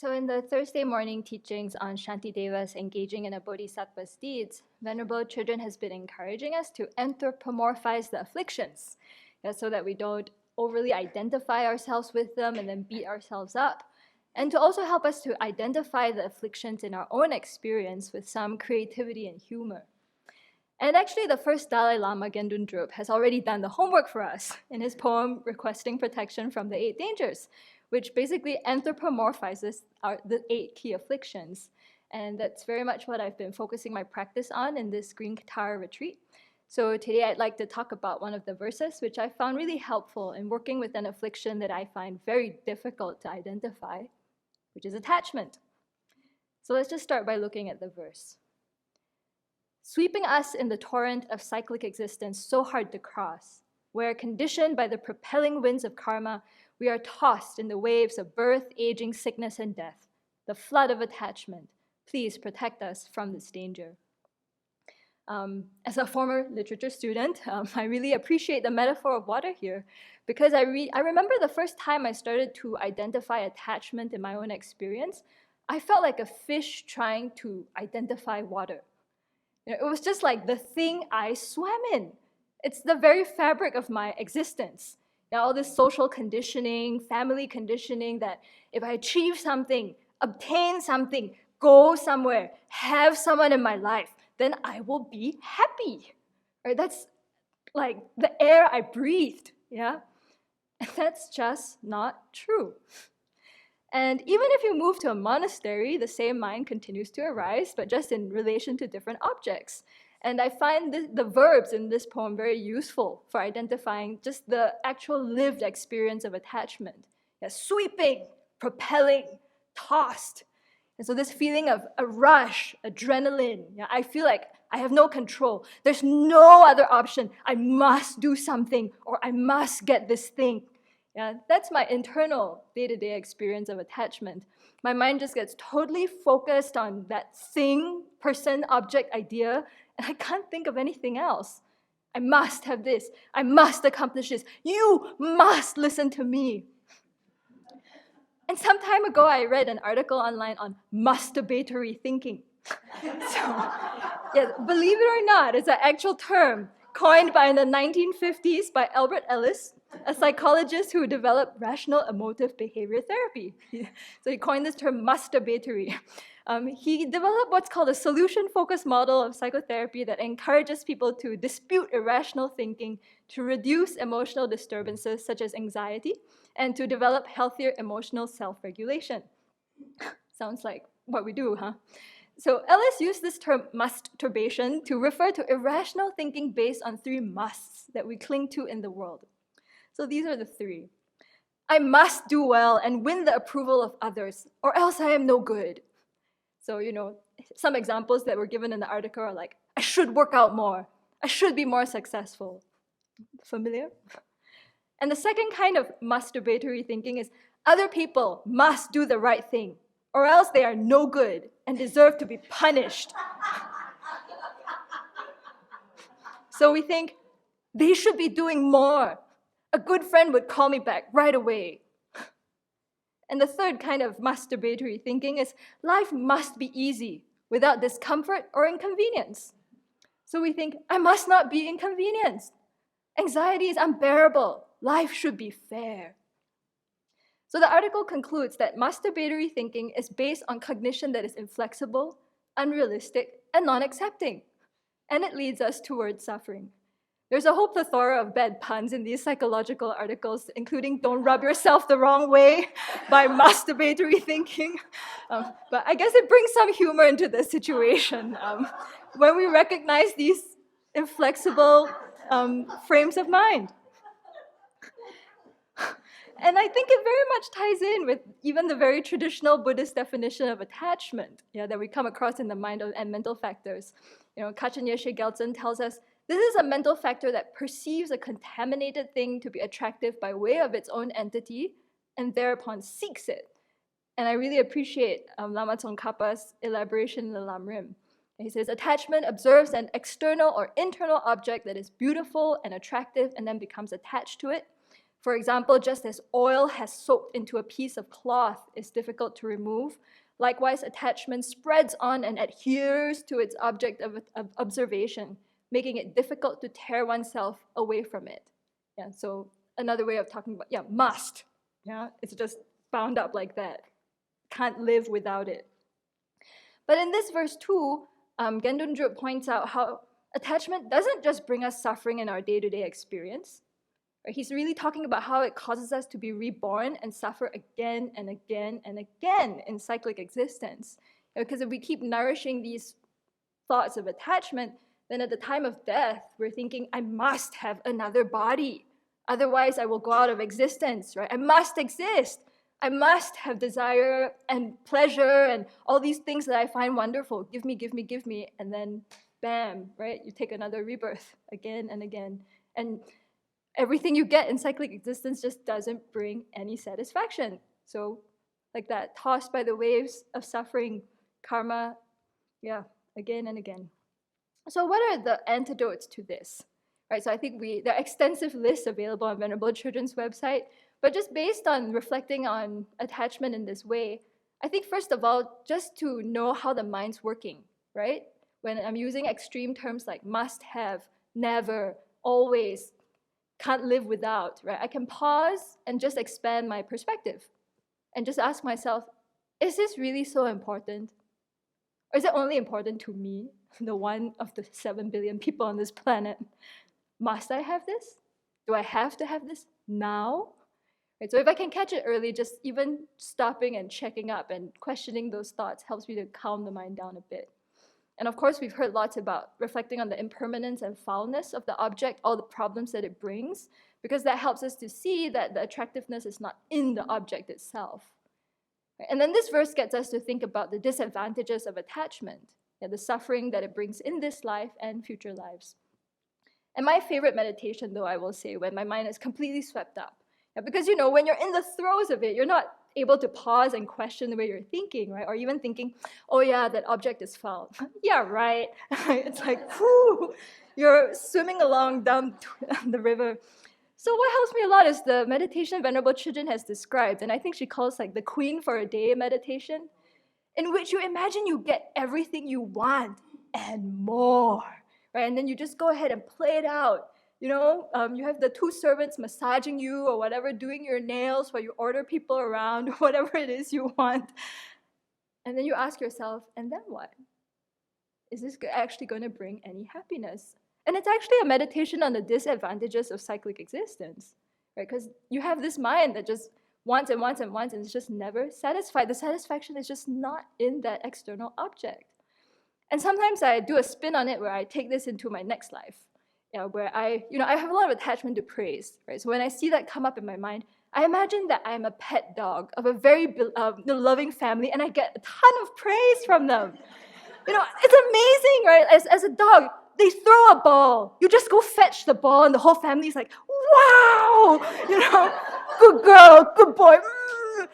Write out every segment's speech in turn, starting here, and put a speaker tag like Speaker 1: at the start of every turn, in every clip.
Speaker 1: So in the Thursday morning teachings on Shantidevas engaging in a bodhisattva's deeds, Venerable Children has been encouraging us to anthropomorphize the afflictions, so that we don't overly identify ourselves with them and then beat ourselves up, and to also help us to identify the afflictions in our own experience with some creativity and humor. And actually, the first Dalai Lama, Gendun Drup, has already done the homework for us in his poem Requesting Protection from the Eight Dangers, which basically anthropomorphizes the 8 key afflictions. And that's very much what I've been focusing my practice on in this Green Katara retreat. So today I'd like to talk about one of the verses which I found really helpful in working with an affliction that I find very difficult to identify, which is attachment. So let's just start by looking at the verse. Sweeping us in the torrent of cyclic existence so hard to cross, where conditioned by the propelling winds of karma, we are tossed in the waves of birth, aging, sickness, and death, the flood of attachment. Please protect us from this danger. As a former literature student, I really appreciate the metaphor of water here, because I remember the first time I started to identify attachment in my own experience, I felt like a fish trying to identify water. It was just like the thing I swam in. It's the very fabric of my existence. All this social conditioning, family conditioning, that if I achieve something, obtain something, go somewhere, have someone in my life, then I will be happy. Right? That's like the air I breathed. Yeah? And that's just not true. And even if you move to a monastery, the same mind continues to arise, but just in relation to different objects. And I find the verbs in this poem very useful for identifying just the actual lived experience of attachment. Sweeping, propelling, tossed. And so this feeling of a rush, adrenaline, I feel like I have no control. There's no other option. I must do something, or I must get this thing. That's my internal day-to-day experience of attachment. My mind just gets totally focused on that thing, person, object, idea, and I can't think of anything else. I must have this. I must accomplish this. You must listen to me. And some time ago, I read an article online on masturbatory thinking. Believe it or not, it's an actual term coined in the 1950s by Albert Ellis, a psychologist who developed rational emotive behavior therapy. So he coined this term masturbatory. He developed what's called a solution-focused model of psychotherapy that encourages people to dispute irrational thinking, to reduce emotional disturbances such as anxiety, and to develop healthier emotional self-regulation. Sounds like what we do, huh? So Ellis used this term masturbation to refer to irrational thinking based on 3 musts that we cling to in the world. So these are the 3. I must do well and win the approval of others, or else I am no good. So, some examples that were given in the article are like, I should work out more. I should be more successful. Familiar? And the second kind of masturbatory thinking is, other people must do the right thing, or else they are no good and deserve to be punished. So we think, they should be doing more. A good friend would call me back right away. And the third kind of masturbatory thinking is, life must be easy without discomfort or inconvenience. So we think, I must not be inconvenienced. Anxiety is unbearable. Life should be fair. So the article concludes that masturbatory thinking is based on cognition that is inflexible, unrealistic, and non-accepting. And it leads us towards suffering. There's a whole plethora of bad puns in these psychological articles, including "don't rub yourself the wrong way" by masturbatory thinking. But I guess it brings some humor into the situation when we recognize these inflexible frames of mind. And I think it very much ties in with even the very traditional Buddhist definition of attachment that we come across in the mind and mental factors. Kachin Yeshe Gelsen tells us, this is a mental factor that perceives a contaminated thing to be attractive by way of its own entity and thereupon seeks it. And I really appreciate Lama Tsongkhapa's elaboration in the Lamrim. He says, attachment observes an external or internal object that is beautiful and attractive and then becomes attached to it. For example, just as oil has soaked into a piece of cloth is difficult to remove, likewise attachment spreads on and adheres to its object of observation, making it difficult to tear oneself away from it. Yeah, so another way of talking about, must. Yeah, it's just bound up like that. Can't live without it. But in this verse too, Gendun Druk points out how attachment doesn't just bring us suffering in our day-to-day experience. Right? He's really talking about how it causes us to be reborn and suffer again and again and again in cyclic existence. Because if we keep nourishing these thoughts of attachment, then at the time of death, we're thinking, I must have another body. Otherwise, I will go out of existence, right? I must exist. I must have desire and pleasure and all these things that I find wonderful. Give me, give me, give me. And then, bam, right? You take another rebirth again and again. And everything you get in cyclic existence just doesn't bring any satisfaction. So, like that, tossed by the waves of suffering, karma, again and again. So what are the antidotes to this? Right, so I think there are extensive lists available on Venerable Children's website, but just based on reflecting on attachment in this way, I think first of all, just to know how the mind's working, right? When I'm using extreme terms like must have, never, always, can't live without, right? I can pause and just expand my perspective and just ask myself, is this really so important? Or is it only important to me, the one of the 7 billion people on this planet? Must I have this? Do I have to have this now? Right, so if I can catch it early, just even stopping and checking up and questioning those thoughts helps me to calm the mind down a bit. And of course, we've heard lots about reflecting on the impermanence and foulness of the object, all the problems that it brings, because that helps us to see that the attractiveness is not in the object itself. And then this verse gets us to think about the disadvantages of attachment, the suffering that it brings in this life and future lives. And my favorite meditation, though, I will say, when my mind is completely swept up. Because, when you're in the throes of it, you're not able to pause and question the way you're thinking, right? Or even thinking, oh yeah, that object is foul. Yeah, right. It's like, whew, you're swimming along down the river. So what helps me a lot is the meditation Venerable Children has described, and I think she calls like the Queen for a Day meditation, in which you imagine you get everything you want and more, right? And then you just go ahead and play it out. You have the 2 servants massaging you or whatever, doing your nails while you order people around, whatever it is you want. And then you ask yourself, and then what? Is this actually going to bring any happiness? And it's actually a meditation on the disadvantages of cyclic existence, right? Because you have this mind that just wants and wants and wants, and it's just never satisfied. The satisfaction is just not in that external object. And sometimes I do a spin on it where I take this into my next life. Where I have a lot of attachment to praise, right? So when I see that come up in my mind, I imagine that I'm a pet dog of a very loving family, and I get a ton of praise from them. It's amazing, right? As a dog, they throw a ball. You just go fetch the ball, and the whole family's like, wow! Good girl, good boy.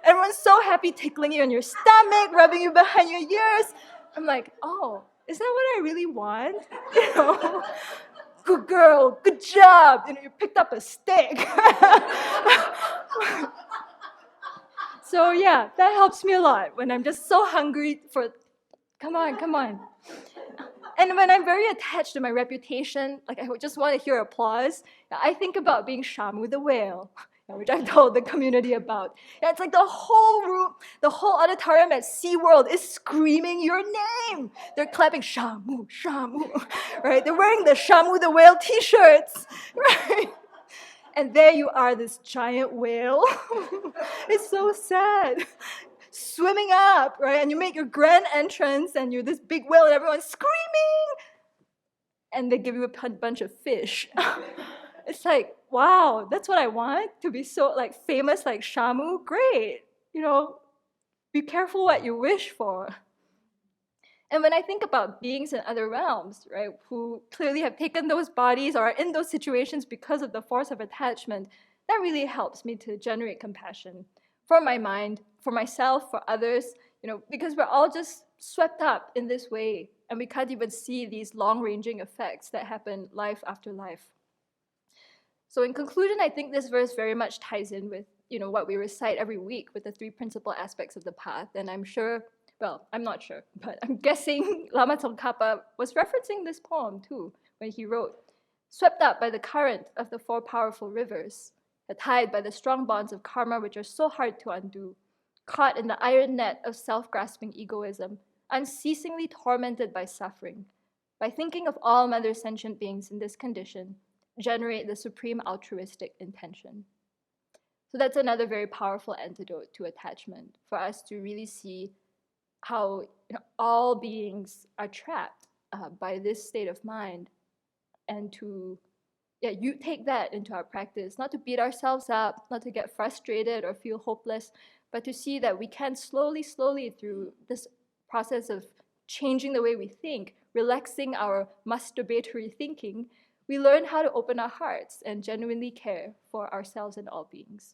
Speaker 1: Everyone's so happy tickling you on your stomach, rubbing you behind your ears. I'm like, oh, is that what I really want? Good girl, good job. You picked up a stick. So yeah, that helps me a lot when I'm just so hungry for, come on. And when I'm very attached to my reputation, like I just want to hear applause, I think about being Shamu the whale, which I've told the community about. It's like the whole room, the whole auditorium at SeaWorld is screaming your name. They're clapping, Shamu, Shamu, right? They're wearing the Shamu the whale t-shirts, right? And there you are, this giant whale. It's so sad. Swimming up, right? And you make your grand entrance, and you're this big whale, and everyone's screaming. And they give you a bunch of fish. It's like, wow, that's what I want, to be so famous like Shamu. Great, be careful what you wish for. And when I think about beings in other realms, right, who clearly have taken those bodies or are in those situations because of the force of attachment, that really helps me to generate compassion for my mind, for myself, for others, because we're all just swept up in this way, and we can't even see these long-ranging effects that happen life after life. So in conclusion, I think this verse very much ties in with what we recite every week with the three principal aspects of the path. And I'm sure, well, I'm not sure, but I'm guessing Lama Tsongkhapa was referencing this poem too when he wrote, "Swept up by the current of the four powerful rivers, tied by the strong bonds of karma which are so hard to undo, caught in the iron net of self-grasping egoism, unceasingly tormented by suffering, by thinking of all other sentient beings in this condition, generate the supreme altruistic intention." So that's another very powerful antidote to attachment, for us to really see how all beings are trapped by this state of mind, and to you take that into our practice, not to beat ourselves up, not to get frustrated or feel hopeless, but to see that we can slowly, through this process of changing the way we think, relaxing our masturbatory thinking, we learn how to open our hearts and genuinely care for ourselves and all beings.